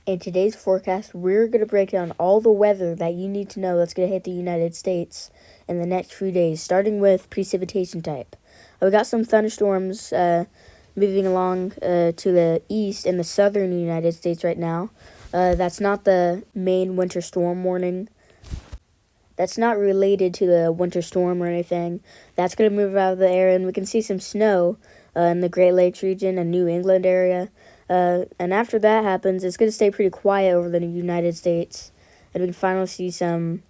In today's forecast, we're going to break down all the weather that you need to know that's going to hit the United States in the next few days, starting with precipitation type. We got some thunderstorms moving along to the east in the southern United States right now. That's not the main winter storm warning. That's not related to the winter storm or anything. That's going to move out of the air, and we can see some snow in the Great Lakes region and New England area. And after that happens, it's going to stay pretty quiet over the United States. And we can finally see some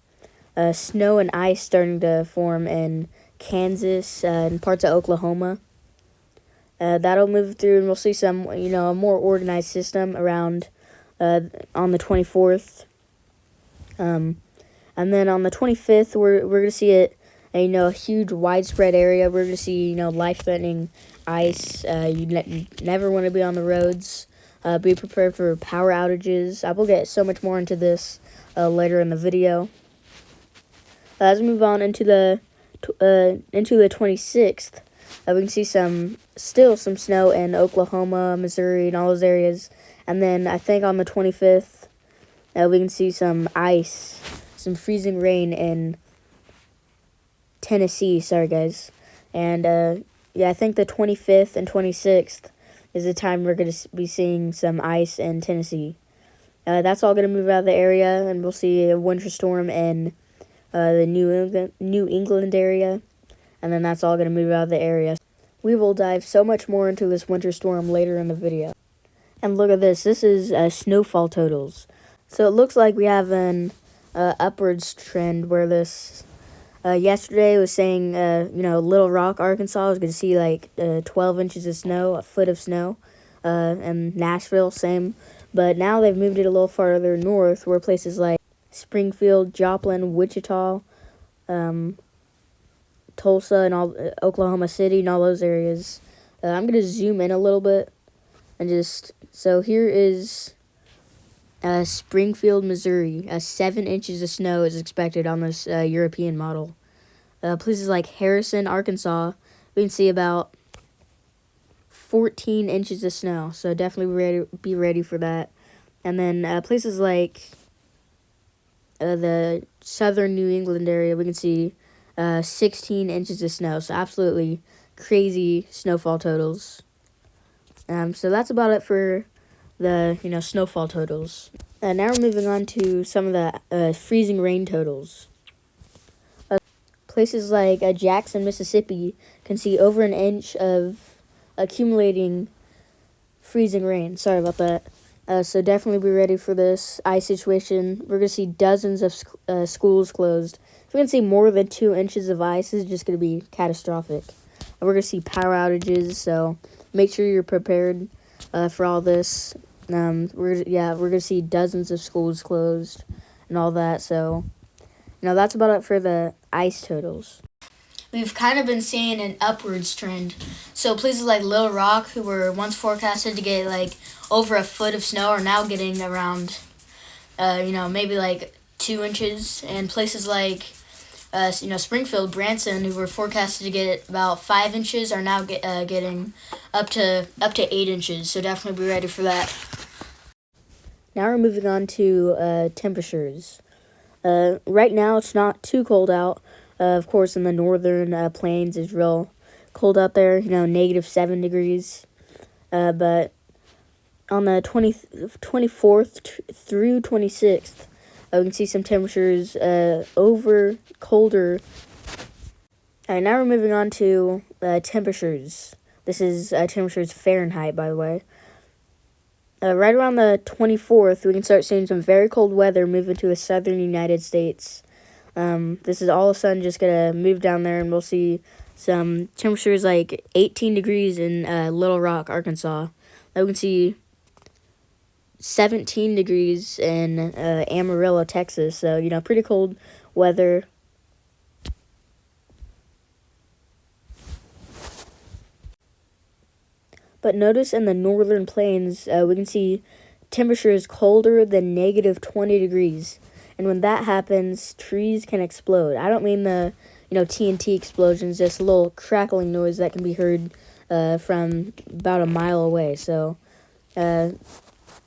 snow and ice starting to form in Kansas and parts of Oklahoma. That'll move through, and we'll see some, a more organized system around on the 24th. And then on the 25th, we're going to see it, a huge widespread area. We're going to see, life-threatening ice. You never want to be on the roads. Be prepared for power outages. I will get so much more into this later in the video. Let's move on into the 26th. We can see still some snow in Oklahoma, Missouri, and all those areas. And then I think on the 25th, we can see some ice, some freezing rain in Tennessee. Sorry, guys. And I think the 25th and 26th is the time we're going to be seeing some ice in Tennessee. That's all going to move out of the area, and we'll see a winter storm in the New England area, and then that's all going to move out of the area. We will dive so much more into this winter storm later in the video. And look at this. This is snowfall totals. So it looks like we have an upwards trend where this yesterday was saying, Little Rock, Arkansas was going to see like 12 inches of snow, a foot of snow, and Nashville, same. But now they've moved it a little farther north, where places like Springfield, Joplin, Wichita, Tulsa, and all Oklahoma City, and all those areas. I'm going to zoom in a little bit, and so here is Springfield, Missouri. 7 inches of snow is expected on this European model. Places like Harrison, Arkansas, we can see about 14 inches of snow. So definitely be ready for that. And then places like the southern New England area, we can see 16 inches of snow. So absolutely crazy snowfall totals. So that's about it for the snowfall totals. Now we're moving on to some of the freezing rain totals. Places like Jackson, Mississippi can see over an inch of accumulating freezing rain. Sorry about that. So definitely be ready for this ice situation. We're going to see dozens of schools closed. If we're going to see more than 2 inches of ice, this is just going to be catastrophic. And we're going to see power outages, so make sure you're prepared for all this. We're going to see dozens of schools closed and all that. So, that's about it for the ice totals. We've kind of been seeing an upwards trend. So places like Little Rock, who were once forecasted to get like over a foot of snow, are now getting around, maybe like 2 inches. And places like, Springfield, Branson, who were forecasted to get about 5 inches, are now getting up to 8 inches. So definitely be ready for that. Now we're moving on to temperatures. Right now it's not too cold out. Of course, in the northern plains, it's real cold out there, -7 degrees. But on the 24th through 26th, we can see some temperatures over colder. All right, now we're moving on to temperatures. This is temperatures Fahrenheit, by the way. Right around the 24th, we can start seeing some very cold weather move into the southern United States. This is all of a sudden just going to move down there, and we'll see some temperatures like 18 degrees in Little Rock, Arkansas. We can see 17 degrees in Amarillo, Texas. So, pretty cold weather. But notice in the northern plains, we can see temperatures colder than -20 degrees. And when that happens, trees can explode. I don't mean the, TNT explosions, just a little crackling noise that can be heard from about a mile away. So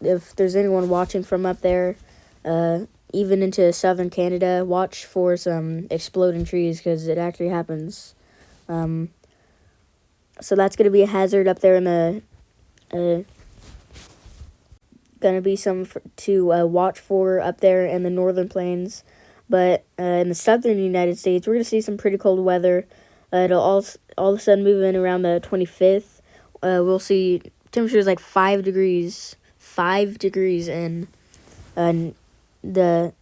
if there's anyone watching from up there, even into southern Canada, watch for some exploding trees because it actually happens. So that's going to be a hazard up there in the, going to be some to watch for up there in the northern plains. But in the southern United States, we're going to see some pretty cold weather. It'll all of a sudden move in around the 25th. We'll see temperatures like 5 degrees in the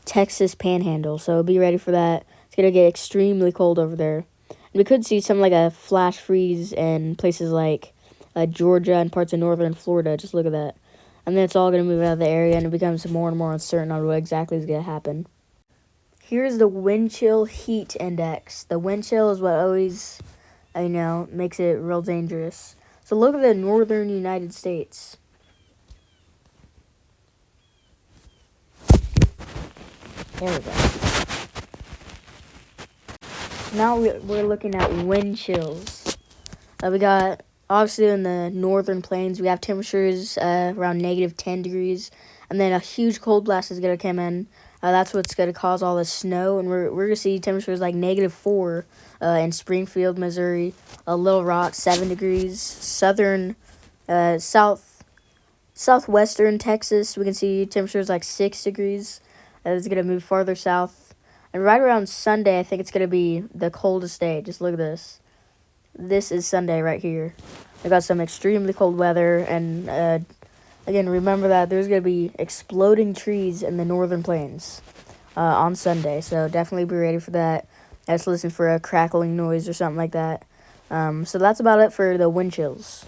Texas Panhandle. So be ready for that. It's going to get extremely cold over there. And we could see something like a flash freeze in places like Georgia and parts of northern Florida. Just look at that. And then it's all going to move out of the area, and it becomes more and more uncertain on what exactly is going to happen. Here's the wind chill heat index. The wind chill is what always, makes it real dangerous. So look at the northern United States. There we go. Now we're looking at wind chills. We got, obviously in the northern plains, we have temperatures around -10 degrees. And then a huge cold blast is going to come in. That's what's going to cause all the snow. And we're going to see temperatures like -4 in Springfield, Missouri. Little Rock, 7 degrees. Southwestern Texas, we can see temperatures like 6 degrees. It's going to move farther south. And right around Sunday, I think it's going to be the coldest day. Just look at this. This is Sunday right here. We got some extremely cold weather. And again, remember that there's going to be exploding trees in the northern plains on Sunday. So definitely be ready for that. Just listen for a crackling noise or something like that. So that's about it for the wind chills.